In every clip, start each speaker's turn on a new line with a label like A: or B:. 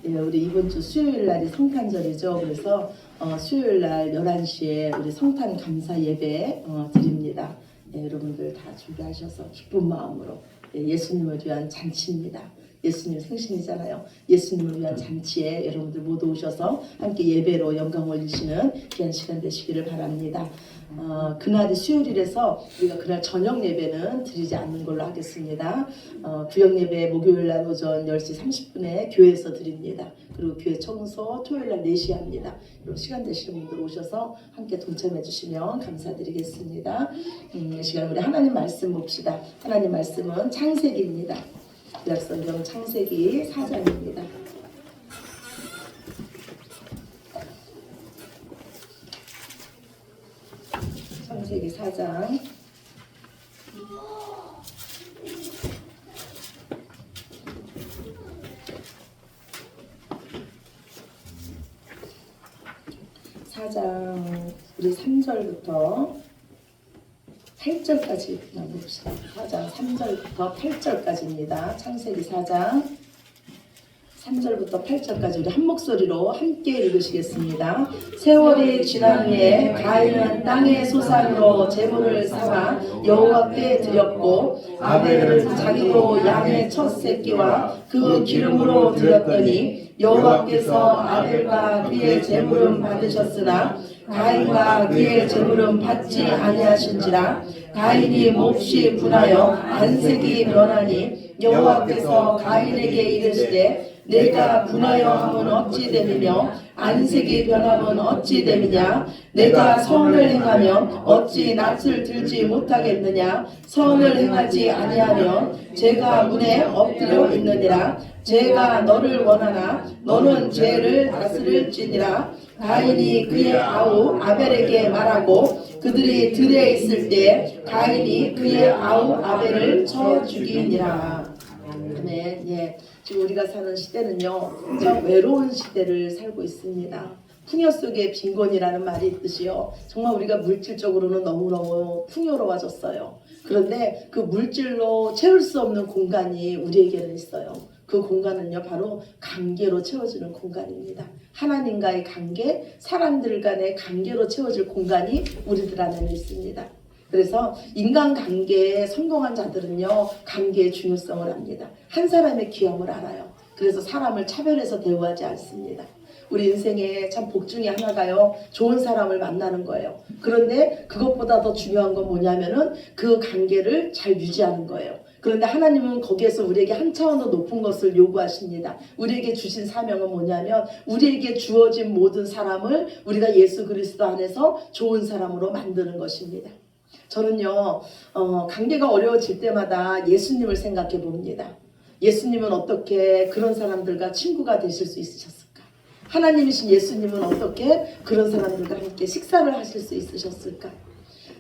A: 예, 우리 이번 주 수요일 날이 성탄절이죠. 그래서 수요일 날 11시에 우리 성탄 감사 예배 드립니다. 예, 여러분들 다 준비하셔서 기쁜 마음으로 예수님을 위한 잔치입니다. 예수님 생신이잖아요. 예수님을 위한 잔치에 여러분들 모두 오셔서 함께 예배로 영광 올리시는 귀한 시간 되시기를 바랍니다. 그날이 수요일이라서 우리가 그날 저녁 예배는 드리지 않는 걸로 하겠습니다. 구역 예배 목요일 날 오전 10시 30분에 교회에서 드립니다. 그리고 교회 청소 토요일 날 4시에 합니다. 여러분 시간 되시는 분들 오셔서 함께 동참해 주시면 감사드리겠습니다. 이 시간 우리 하나님 말씀 봅시다. 하나님 말씀은 창세기입니다. 구약성경 창세기 4장입니다. 창세기 4장 4장 우리 3절부터 8절까지 봅시다. 4장 3절부터 8절까지입니다. 창세기 4장 3절부터 8절까지 우리 한 목소리로 함께 읽으시겠습니다. 세월이 지난 후에 가인은 땅의 소산으로 제물을 삼아 여호와께 드렸고 아벨은 자기도 양의 첫 새끼와 그 기름으로 드렸더니 여호와께서 아벨과 그의 제물은 받으셨으나 가인과 그의 제물은 받지 아니하신지라. 가인이 몹시 분하여 안색이 변하니 여호와께서 가인에게 이르시되 내가 분하여 함은 어찌 됨이며 안색이 변함은 어찌 됨이냐. 내가 선을 행하면 어찌 낯을 들지 못하겠느냐. 선을 행하지 아니하면 죄가 문에 엎드려 있느니라. 죄가 너를 원하나 너는 죄를 다스릴지니라. 가인이 그의 아우 아벨에게 말하고 그들이 들에 있을 때 가인이 그의 아우 아벨을 쳐 죽이니라. 네, 예. 지금 우리가 사는 시대는요, 참 외로운 시대를 살고 있습니다. 풍요 속에 빈곤이라는 말이 있듯이요, 정말 우리가 물질적으로는 너무너무 풍요로워졌어요. 그런데 그 물질로 채울 수 없는 공간이 우리에게는 있어요. 그 공간은요, 바로 관계로 채워지는 공간입니다. 하나님과의 관계, 사람들 간의 관계로 채워질 공간이 우리들 안에는 있습니다. 그래서 인간관계에 성공한 자들은요, 관계의 중요성을 압니다. 한 사람의 귀함을 알아요. 그래서 사람을 차별해서 대우하지 않습니다. 우리 인생의 참 복 중에 하나가요, 좋은 사람을 만나는 거예요. 그런데 그것보다 더 중요한 건 뭐냐면은 그 관계를 잘 유지하는 거예요. 그런데 하나님은 거기에서 우리에게 한 차원 더 높은 것을 요구하십니다. 우리에게 주신 사명은 뭐냐면 우리에게 주어진 모든 사람을 우리가 예수 그리스도 안에서 좋은 사람으로 만드는 것입니다. 저는요, 관계가 어려워질 때마다 예수님을 생각해 봅니다. 예수님은 어떻게 그런 사람들과 친구가 되실 수 있으셨을까? 하나님이신 예수님은 어떻게 그런 사람들과 함께 식사를 하실 수 있으셨을까?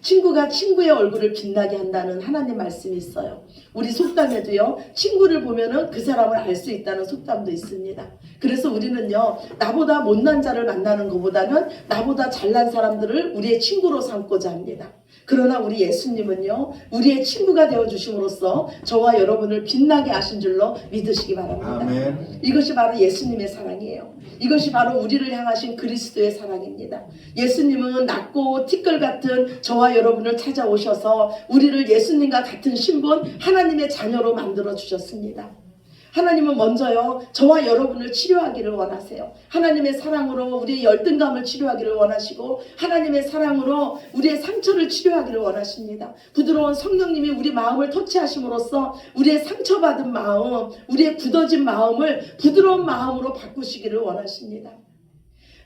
A: 친구가 친구의 얼굴을 빛나게 한다는 하나님 말씀이 있어요. 우리 속담에도요, 친구를 보면은 그 사람을 알 수 있다는 속담도 있습니다. 그래서 우리는요, 나보다 못난 자를 만나는 것보다는 나보다 잘난 사람들을 우리의 친구로 삼고자 합니다. 그러나 우리 예수님은요, 우리의 친구가 되어주심으로써 저와 여러분을 빛나게 하신 줄로 믿으시기 바랍니다. 아멘. 이것이 바로 예수님의 사랑이에요. 이것이 바로 우리를 향하신 그리스도의 사랑입니다. 예수님은 낮고 티끌 같은 저와 여러분을 찾아오셔서 우리를 예수님과 같은 신분, 하나님의 자녀로 만들어 주셨습니다. 하나님은 먼저요, 저와 여러분을 치료하기를 원하세요. 하나님의 사랑으로 우리의 열등감을 치료하기를 원하시고 하나님의 사랑으로 우리의 상처를 치료하기를 원하십니다. 부드러운 성령님이 우리 마음을 터치하심으로써 우리의 상처받은 마음, 우리의 굳어진 마음을 부드러운 마음으로 바꾸시기를 원하십니다.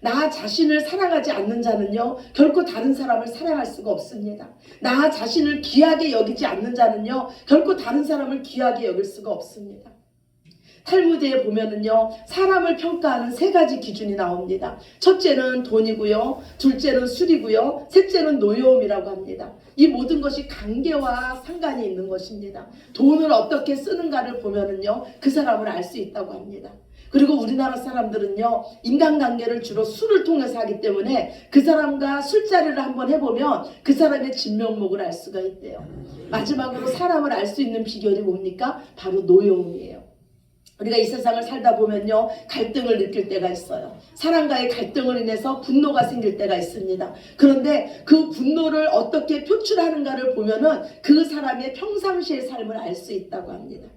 A: 나 자신을 사랑하지 않는 자는요, 결코 다른 사람을 사랑할 수가 없습니다. 나 자신을 귀하게 여기지 않는 자는요, 결코 다른 사람을 귀하게 여길 수가 없습니다. 탈무드에 보면은요, 사람을 평가하는 3가지 기준이 나옵니다. 첫째는 돈이고요, 둘째는 술이고요, 셋째는 노여움이라고 합니다. 이 모든 것이 관계와 상관이 있는 것입니다. 돈을 어떻게 쓰는가를 보면은요, 그 사람을 알 수 있다고 합니다. 그리고 우리나라 사람들은요, 인간관계를 주로 술을 통해서 하기 때문에 그 사람과 술자리를 한번 해보면 그 사람의 진면목을 알 수가 있대요. 마지막으로 사람을 알 수 있는 비결이 뭡니까? 바로 노여움이에요. 우리가 이 세상을 살다 보면요, 갈등을 느낄 때가 있어요. 사람과의 갈등을 인해서 분노가 생길 때가 있습니다. 그런데 그 분노를 어떻게 표출하는가를 보면은 그 사람의 평상시의 삶을 알 수 있다고 합니다.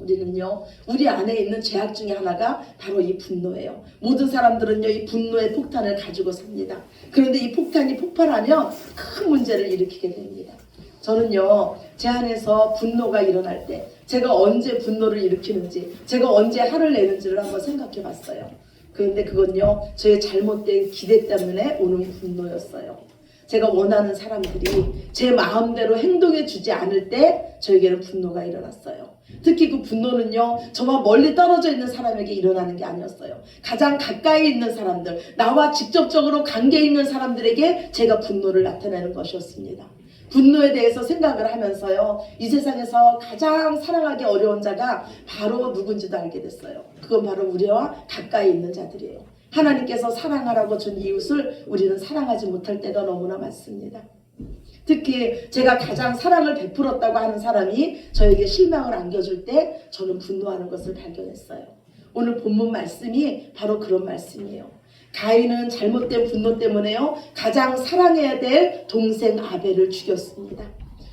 A: 우리는요, 우리 안에 있는 죄악 중에 하나가 바로 이 분노예요. 모든 사람들은요, 이 분노의 폭탄을 가지고 삽니다. 그런데 이 폭탄이 폭발하면 큰 문제를 일으키게 됩니다. 저는요, 제 안에서 분노가 일어날 때 제가 언제 분노를 일으키는지, 제가 언제 화를 내는지를 한번 생각해 봤어요. 그런데 그건요, 저의 잘못된 기대 때문에 오는 분노였어요. 제가 원하는 사람들이 제 마음대로 행동해 주지 않을 때 저에게는 분노가 일어났어요. 특히 그 분노는요, 저와 멀리 떨어져 있는 사람에게 일어나는 게 아니었어요. 가장 가까이 있는 사람들, 나와 직접적으로 관계 있는 사람들에게 제가 분노를 나타내는 것이었습니다. 분노에 대해서 생각을 하면서요, 이 세상에서 가장 사랑하기 어려운 자가 바로 누군지도 알게 됐어요. 그건 바로 우리와 가까이 있는 자들이에요. 하나님께서 사랑하라고 준 이웃을 우리는 사랑하지 못할 때가 너무나 많습니다. 특히 제가 가장 사랑을 베풀었다고 하는 사람이 저에게 실망을 안겨줄 때 저는 분노하는 것을 발견했어요. 오늘 본문 말씀이 바로 그런 말씀이에요. 가인은 잘못된 분노 때문에요, 가장 사랑해야 될 동생 아벨을 죽였습니다.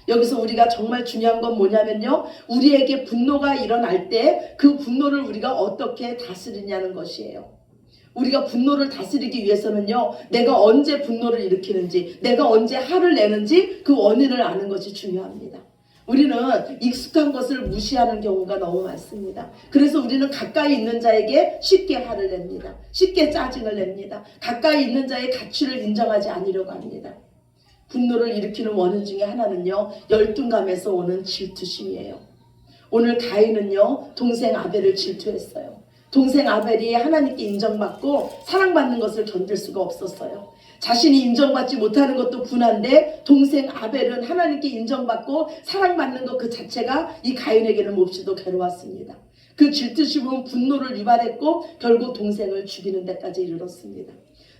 A: 여기서 우리가 정말 중요한 건 뭐냐면요, 우리에게 분노가 일어날 때 그 분노를 우리가 어떻게 다스리냐는 것이에요. 우리가 분노를 다스리기 위해서는요, 내가 언제 분노를 일으키는지, 내가 언제 화를 내는지 그 원인을 아는 것이 중요합니다. 우리는 익숙한 것을 무시하는 경우가 너무 많습니다. 그래서 우리는 가까이 있는 자에게 쉽게 화를 냅니다. 쉽게 짜증을 냅니다. 가까이 있는 자의 가치를 인정하지 않으려고 합니다. 분노를 일으키는 원인 중에 하나는요, 열등감에서 오는 질투심이에요. 오늘 가인은요, 동생 아벨을 질투했어요. 동생 아벨이 하나님께 인정받고 사랑받는 것을 견딜 수가 없었어요. 자신이 인정받지 못하는 것도 분한데 동생 아벨은 하나님께 인정받고 사랑받는 것 그 자체가 이 가인에게는 몹시도 괴로웠습니다. 그 질투심은 분노를 유발했고 결국 동생을 죽이는 데까지 이르렀습니다.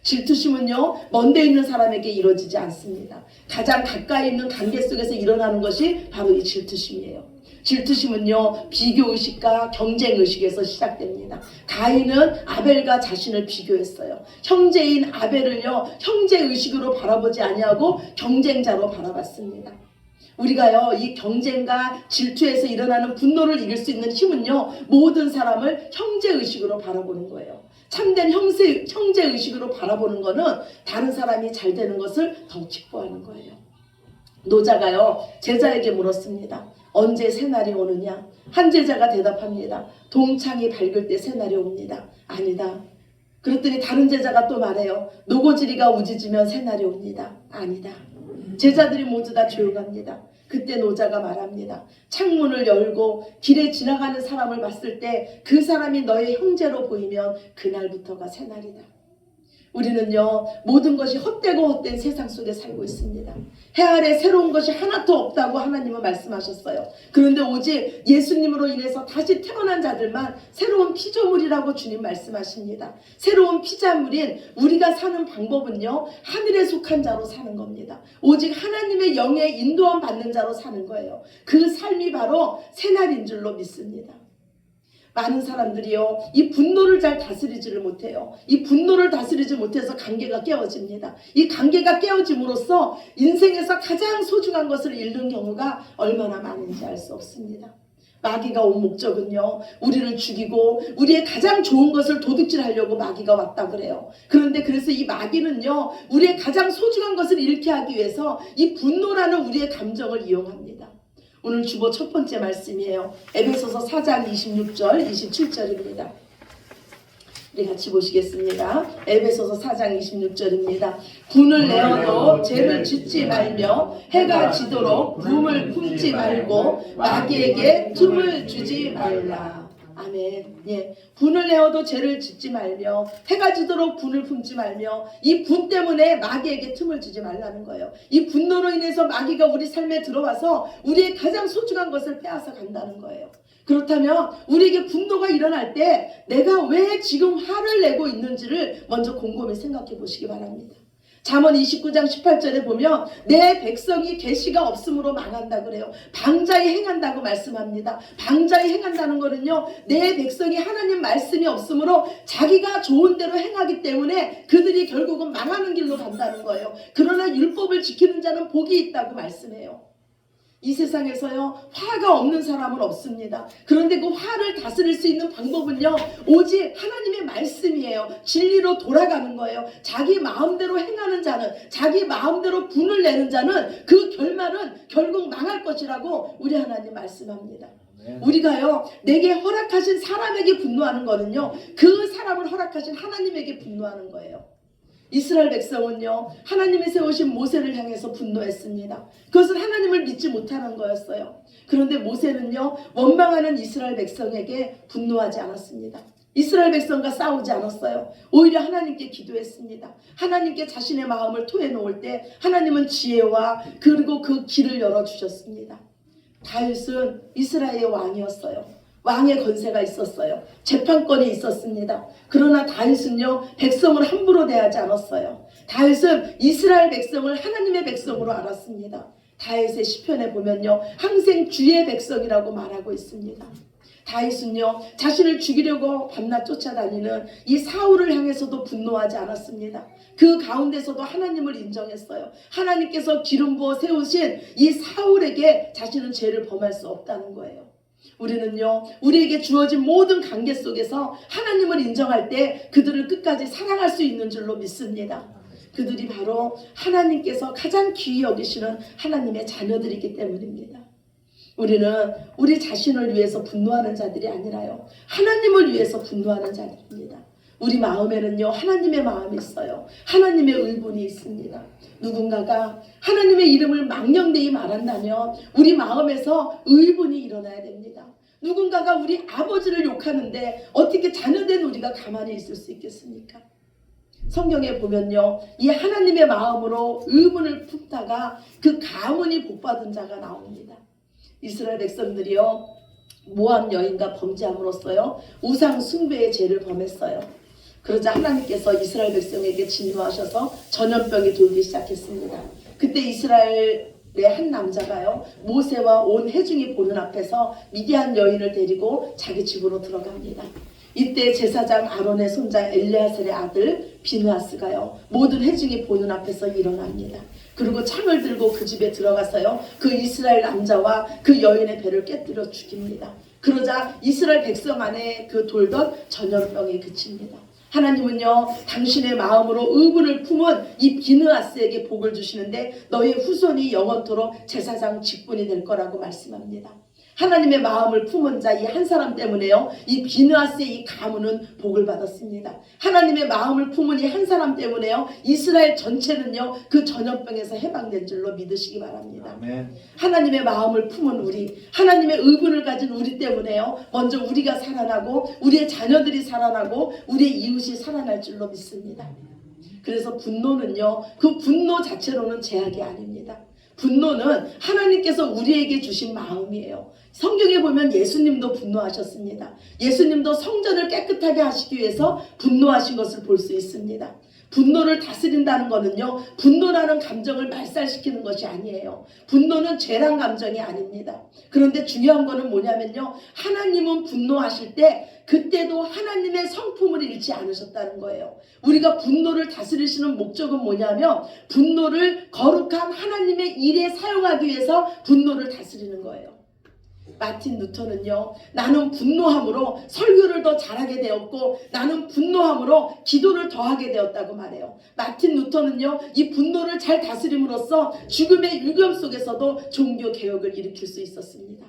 A: 질투심은요, 먼데 있는 사람에게 이루어지지 않습니다. 가장 가까이 있는 관계 속에서 일어나는 것이 바로 이 질투심이에요. 질투심은요, 비교의식과 경쟁의식에서 시작됩니다. 가인은 아벨과 자신을 비교했어요. 형제인 아벨을요, 형제의식으로 바라보지 아니하고 경쟁자로 바라봤습니다. 우리가요, 이 경쟁과 질투에서 일어나는 분노를 이길 수 있는 힘은요, 모든 사람을 형제의식으로 바라보는 거예요. 참된 형제의식으로 바라보는 거는 다른 사람이 잘 되는 것을 더 기뻐하는 거예요. 노자가요, 제자에게 물었습니다. 언제 새날이 오느냐? 한 제자가 대답합니다. 동창이 밝을 때 새날이 옵니다. 아니다. 그랬더니 다른 제자가 또 말해요. 노고지리가 우지지면 새날이 옵니다. 아니다. 제자들이 모두 다 조용합니다. 그때 노자가 말합니다. 창문을 열고 길에 지나가는 사람을 봤을 때 그 사람이 너의 형제로 보이면 그날부터가 새날이다. 우리는요, 모든 것이 헛되고 헛된 세상 속에 살고 있습니다. 해 아래 새로운 것이 하나도 없다고 하나님은 말씀하셨어요. 그런데 오직 예수님으로 인해서 다시 태어난 자들만 새로운 피조물이라고 주님 말씀하십니다. 새로운 피조물인 우리가 사는 방법은요, 하늘에 속한 자로 사는 겁니다. 오직 하나님의 영에 인도함 받는 자로 사는 거예요. 그 삶이 바로 새날인 줄로 믿습니다. 많은 사람들이요, 이 분노를 잘 다스리지를 못해요. 이 분노를 다스리지 못해서 관계가 깨어집니다. 이 관계가 깨어짐으로써 인생에서 가장 소중한 것을 잃는 경우가 얼마나 많은지 알 수 없습니다. 마귀가 온 목적은요, 우리를 죽이고 우리의 가장 좋은 것을 도둑질하려고 마귀가 왔다 그래요. 그런데 그래서 이 마귀는요, 우리의 가장 소중한 것을 잃게 하기 위해서 이 분노라는 우리의 감정을 이용합니다. 오늘 주보 첫 번째 말씀이에요. 에베소서 4장 26절 27절입니다. 우리 같이 보시겠습니다. 에베소서 4장 26절입니다. 분을 내어도 죄를 짓지 말며 해가 지도록 붐을 품지 말고 마귀에게 틈을 주지 말라. 아멘. 예, 분을 내어도 죄를 짓지 말며 해가 지도록 분을 품지 말며 이 분 때문에 마귀에게 틈을 주지 말라는 거예요. 이 분노로 인해서 마귀가 우리 삶에 들어와서 우리의 가장 소중한 것을 빼앗아 간다는 거예요. 그렇다면 우리에게 분노가 일어날 때 내가 왜 지금 화를 내고 있는지를 먼저 곰곰이 생각해 보시기 바랍니다. 잠언 29장 18절에 보면 내 백성이 계시가 없으므로 망한다 그래요. 방자히 행한다고 말씀합니다. 방자히 행한다는 거는요, 내 백성이 하나님 말씀이 없으므로 자기가 좋은 대로 행하기 때문에 그들이 결국은 망하는 길로 간다는 거예요. 그러나 율법을 지키는 자는 복이 있다고 말씀해요. 이 세상에서요, 화가 없는 사람은 없습니다. 그런데 그 화를 다스릴 수 있는 방법은요, 오직 하나님의 말씀이에요. 진리로 돌아가는 거예요. 자기 마음대로 행하는 자는, 자기 마음대로 분을 내는 자는 그 결말은 결국 망할 것이라고 우리 하나님 말씀합니다. 우리가요, 내게 허락하신 사람에게 분노하는 거는요, 그 사람을 허락하신 하나님에게 분노하는 거예요. 이스라엘 백성은요, 하나님이 세우신 모세를 향해서 분노했습니다. 그것은 하나님을 믿지 못하는 거였어요. 그런데 모세는요, 원망하는 이스라엘 백성에게 분노하지 않았습니다. 이스라엘 백성과 싸우지 않았어요. 오히려 하나님께 기도했습니다. 하나님께 자신의 마음을 토해놓을 때 하나님은 지혜와 그리고 그 길을 열어주셨습니다. 다윗은 이스라엘의 왕이었어요. 왕의 권세가 있었어요. 재판권이 있었습니다. 그러나 다윗은요, 백성을 함부로 대하지 않았어요. 다윗은 이스라엘 백성을 하나님의 백성으로 알았습니다. 다윗의 시편에 보면요, 항생 주의 백성이라고 말하고 있습니다. 다윗은요, 자신을 죽이려고 밤낮 쫓아다니는 이 사울을 향해서도 분노하지 않았습니다. 그 가운데서도 하나님을 인정했어요. 하나님께서 기름 부어 세우신 이 사울에게 자신은 죄를 범할 수 없다는 거예요. 우리는요, 우리에게 주어진 모든 관계 속에서 하나님을 인정할 때 그들을 끝까지 사랑할 수 있는 줄로 믿습니다. 그들이 바로 하나님께서 가장 귀히 여기시는 하나님의 자녀들이기 때문입니다. 우리는 우리 자신을 위해서 분노하는 자들이 아니라요, 하나님을 위해서 분노하는 자들입니다. 우리 마음에는요, 하나님의 마음이 있어요. 하나님의 의분이 있습니다. 누군가가 하나님의 이름을 망령되이 말한다면 우리 마음에서 의분이 일어나야 됩니다. 누군가가 우리 아버지를 욕하는데 어떻게 자녀된 우리가 가만히 있을 수 있겠습니까? 성경에 보면요, 이 하나님의 마음으로 의분을 품다가 그 가문이 복받은 자가 나옵니다. 이스라엘 백성들이요, 모압 여인과 범죄함으로써요, 우상 숭배의 죄를 범했어요. 그러자 하나님께서 이스라엘 백성에게 진노하셔서 전염병이 돌기 시작했습니다. 그때 이스라엘의 한 남자가요, 모세와 온 회중이 보는 앞에서 미디안 여인을 데리고 자기 집으로 들어갑니다. 이때 제사장 아론의 손자 엘레아셀의 아들 비느하스가요, 모든 회중이 보는 앞에서 일어납니다. 그리고 창을 들고 그 집에 들어가서요, 그 이스라엘 남자와 그 여인의 배를 깨뜨려 죽입니다. 그러자 이스라엘 백성 안에 그 돌던 전염병이 그칩니다. 하나님은요, 당신의 마음으로 의분을 품은 이 비느하스에게 복을 주시는데 너희 후손이 영원토록 제사장 직분이 될 거라고 말씀합니다. 하나님의 마음을 품은 자 이 한 사람 때문에요, 이 비느하스의 이 가문은 복을 받았습니다. 하나님의 마음을 품은 이 한 사람 때문에요, 이스라엘 전체는요, 그 전염병에서 해방된 줄로 믿으시기 바랍니다. 아멘. 하나님의 마음을 품은 우리, 하나님의 의분을 가진 우리 때문에요, 먼저 우리가 살아나고 우리의 자녀들이 살아나고 우리의 이웃이 살아날 줄로 믿습니다. 그래서 분노는요, 그 분노 자체로는 제약이 아닙니다. 분노는 하나님께서 우리에게 주신 마음이에요. 성경에 보면 예수님도 분노하셨습니다. 예수님도 성전을 깨끗하게 하시기 위해서 분노하신 것을 볼 수 있습니다. 분노를 다스린다는 것은요, 분노라는 감정을 말살시키는 것이 아니에요. 분노는 죄란 감정이 아닙니다. 그런데 중요한 거는 뭐냐면요, 하나님은 분노하실 때 그때도 하나님의 성품을 잃지 않으셨다는 거예요. 우리가 분노를 다스리시는 목적은 뭐냐면 분노를 거룩한 하나님의 일에 사용하기 위해서 분노를 다스리는 거예요. 마틴 루터는요, 나는 분노함으로 설교를 더 잘하게 되었고 나는 분노함으로 기도를 더 하게 되었다고 말해요. 마틴 루터는요, 이 분노를 잘 다스림으로써 죽음의 유경 속에서도 종교 개혁을 일으킬 수 있었습니다.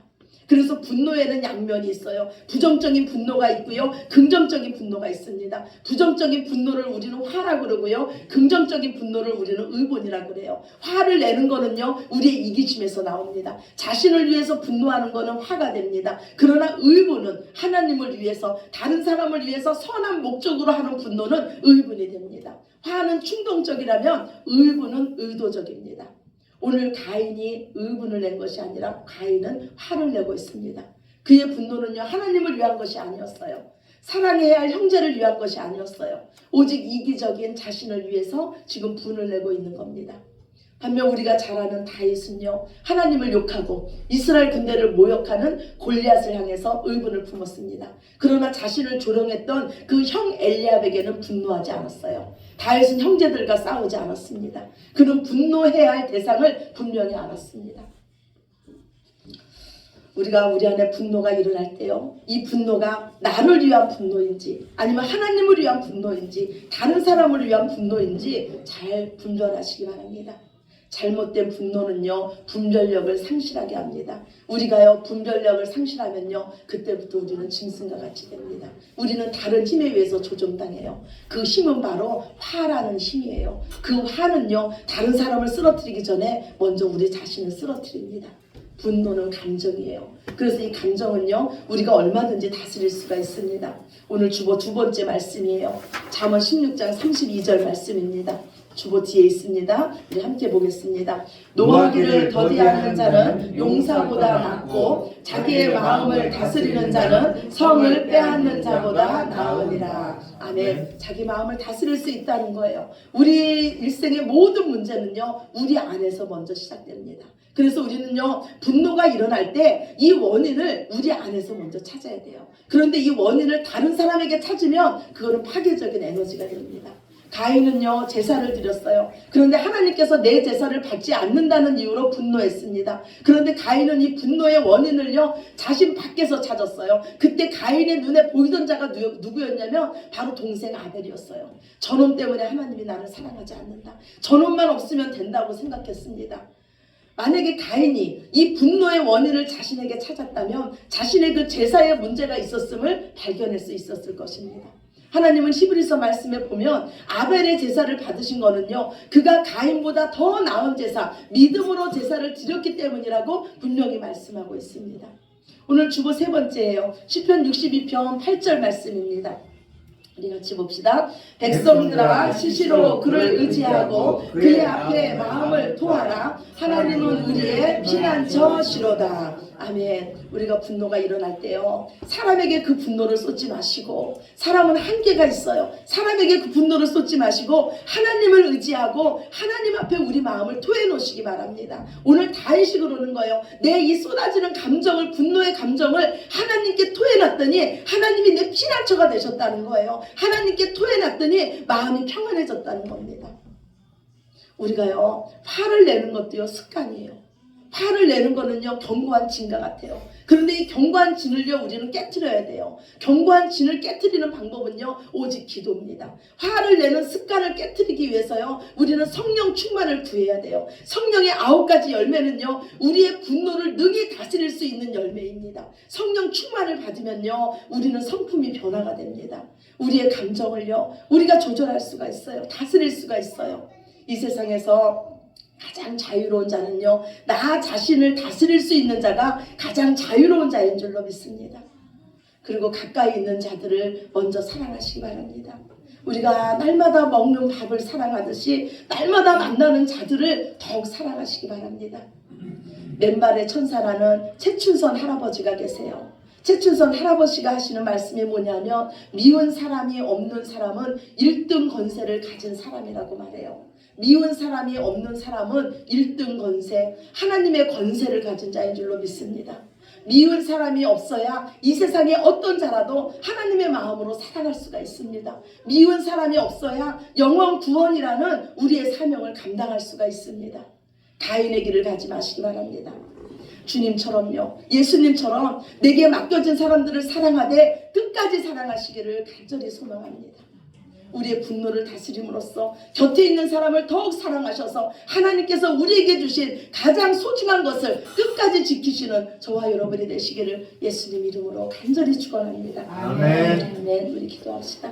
A: 그래서 분노에는 양면이 있어요. 부정적인 분노가 있고요, 긍정적인 분노가 있습니다. 부정적인 분노를 우리는 화라고 그러고요, 긍정적인 분노를 우리는 의본이라고 그래요. 화를 내는 거는요, 우리의 이기심에서 나옵니다. 자신을 위해서 분노하는 거는 화가 됩니다. 그러나 의본은 하나님을 위해서, 다른 사람을 위해서 선한 목적으로 하는 분노는 의본이 됩니다. 화는 충동적이라면 의본은 의도적입니다. 오늘 가인이 의분을 낸 것이 아니라 가인은 화를 내고 있습니다. 그의 분노는요, 하나님을 위한 것이 아니었어요. 사랑해야 할 형제를 위한 것이 아니었어요. 오직 이기적인 자신을 위해서 지금 분을 내고 있는 겁니다. 반면 우리가 잘 아는 다윗은요, 하나님을 욕하고 이스라엘 군대를 모욕하는 골리앗을 향해서 의분을 품었습니다. 그러나 자신을 조롱했던 그 형 엘리압에게는 분노하지 않았어요. 다윗은 형제들과 싸우지 않았습니다. 그는 분노해야 할 대상을 분명히 알았습니다. 우리가 우리 안에 분노가 일어날 때요, 이 분노가 나를 위한 분노인지 아니면 하나님을 위한 분노인지 다른 사람을 위한 분노인지 잘 분별하시기 바랍니다. 잘못된 분노는요, 분별력을 상실하게 합니다. 우리가요, 분별력을 상실하면요, 그때부터 우리는 짐승과 같이 됩니다. 우리는 다른 힘에 의해서 조종당해요. 그 힘은 바로 화라는 힘이에요. 그 화는요, 다른 사람을 쓰러뜨리기 전에 먼저 우리 자신을 쓰러뜨립니다. 분노는 감정이에요. 그래서 이 감정은요, 우리가 얼마든지 다스릴 수가 있습니다. 오늘 주보 두 번째 말씀이에요. 잠언 16장 32절 말씀입니다. 주보 뒤에 있습니다. 우리 함께 보겠습니다. 노하기를 더디하는 자는 용사보다 낫고 자기의 마음을 다스리는 자는 성을 빼앗는 자보다 나으니라. 아멘. 자기 마음을 다스릴 수 있다는 거예요. 우리 일생의 모든 문제는요, 우리 안에서 먼저 시작됩니다. 그래서 우리는요, 분노가 일어날 때 이 원인을 우리 안에서 먼저 찾아야 돼요. 그런데 이 원인을 다른 사람에게 찾으면 그거는 파괴적인 에너지가 됩니다. 가인은요, 제사를 드렸어요. 그런데 하나님께서 내 제사를 받지 않는다는 이유로 분노했습니다. 그런데 가인은 이 분노의 원인을요, 자신 밖에서 찾았어요. 그때 가인의 눈에 보이던 자가 누구였냐면 바로 동생 아벨이었어요. 저놈 때문에 하나님이 나를 사랑하지 않는다. 저놈만 없으면 된다고 생각했습니다. 만약에 가인이 이 분노의 원인을 자신에게 찾았다면 자신의 그 제사에 문제가 있었음을 발견할 수 있었을 것입니다. 하나님은 히브리서 말씀에 보면 아벨의 제사를 받으신 거는요, 그가 가인보다 더 나은 제사, 믿음으로 제사를 드렸기 때문이라고 분명히 말씀하고 있습니다. 오늘 주보 세 번째예요. 시편 62편 8절 말씀입니다. 우리 같이 봅시다. 백성들아, 시시로 그를 의지하고 그의 앞에 마음을 토하라. 하나님은 우리의 피난처시로다. 아멘. 우리가 분노가 일어날 때요, 사람에게 그 분노를 쏟지 마시고, 사람은 한계가 있어요. 사람에게 그 분노를 쏟지 마시고 하나님을 의지하고 하나님 앞에 우리 마음을 토해 놓으시기 바랍니다. 오늘 다윗이 그러는 거예요. 내 이 쏟아지는 감정을, 분노의 감정을 하나님께 토해 놨더니 하나님이 내 피난처가 되셨다는 거예요. 하나님께 토해 놨더니 마음이 평안해졌다는 겁니다. 우리가요, 화를 내는 것도요, 습관이에요. 화를 내는 거는요, 견고한 진과 같아요. 그런데 이 견고한 진을요, 우리는 깨트려야 돼요. 견고한 진을 깨트리는 방법은요, 오직 기도입니다. 화를 내는 습관을 깨트리기 위해서요, 우리는 성령 충만을 구해야 돼요. 성령의 9가지 열매는요, 우리의 분노를 능히 다스릴 수 있는 열매입니다. 성령 충만을 받으면요, 우리는 성품이 변화가 됩니다. 우리의 감정을요, 우리가 조절할 수가 있어요. 다스릴 수가 있어요. 이 세상에서 가장 자유로운 자는요, 나 자신을 다스릴 수 있는 자가 가장 자유로운 자인 줄로 믿습니다. 그리고 가까이 있는 자들을 먼저 사랑하시기 바랍니다. 우리가 날마다 먹는 밥을 사랑하듯이 날마다 만나는 자들을 더욱 사랑하시기 바랍니다. 맨발의 천사라는 최춘선 할아버지가 계세요. 최춘선 할아버지가 하시는 말씀이 뭐냐면, 미운 사람이 없는 사람은 1등 권세를 가진 사람이라고 말해요. 미운 사람이 없는 사람은 1등 권세, 하나님의 권세를 가진 자인 줄로 믿습니다. 미운 사람이 없어야 이 세상에 어떤 자라도 하나님의 마음으로 살아갈 수가 있습니다. 미운 사람이 없어야 영원 구원이라는 우리의 사명을 감당할 수가 있습니다. 가인의 길을 가지 마시기 바랍니다. 주님처럼요, 예수님처럼 내게 맡겨진 사람들을 사랑하되 끝까지 사랑하시기를 간절히 소망합니다. 우리의 분노를 다스림으로써 곁에 있는 사람을 더욱 사랑하셔서 하나님께서 우리에게 주신 가장 소중한 것을 끝까지 지키시는 저와 여러분이 되시기를 예수님 이름으로 간절히 축원합니다.
B: 아멘.
A: 아멘. 우리 기도합시다.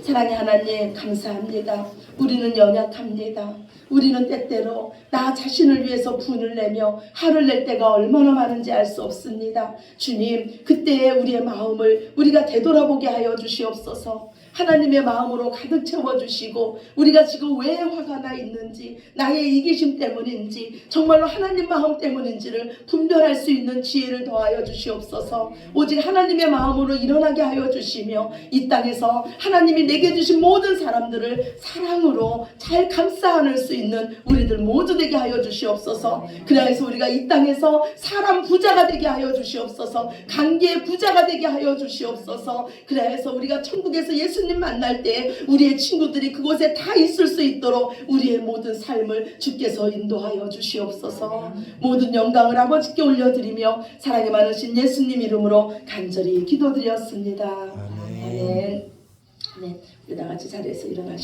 A: 사랑의 하나님, 감사합니다. 우리는 연약합니다. 우리는 때때로 나 자신을 위해서 분을 내며 화를 낼 때가 얼마나 많은지 알 수 없습니다. 주님, 그때의 우리의 마음을 우리가 되돌아보게 하여 주시옵소서. 하나님의 마음으로 가득 채워주시고 우리가 지금 왜 화가 나 있는지, 나의 이기심 때문인지, 정말로 하나님 마음 때문인지를 분별할 수 있는 지혜를 더하여 주시옵소서. 오직 하나님의 마음으로 일어나게 하여 주시며 이 땅에서 하나님이 내게 주신 모든 사람들을 사랑으로 잘 감싸 안을 수 있는 우리들 모두 되게 하여 주시옵소서. 그래서 우리가 이 땅에서 사람 부자가 되게 하여 주시옵소서. 관계의 부자가 되게 하여 주시옵소서. 그래서 우리가 천국에서 예수님 만날 때 우리의 친구들이 그곳에 다 있을 수 있도록 우리의 모든 삶을 주께서 인도하여 주시옵소서. 모든 영광을 아버지께 올려드리며 사랑이 많으신 예수님 이름으로 간절히 기도드렸습니다. 아멘. 네, 우리 다 같이 자리에서 일어나시죠.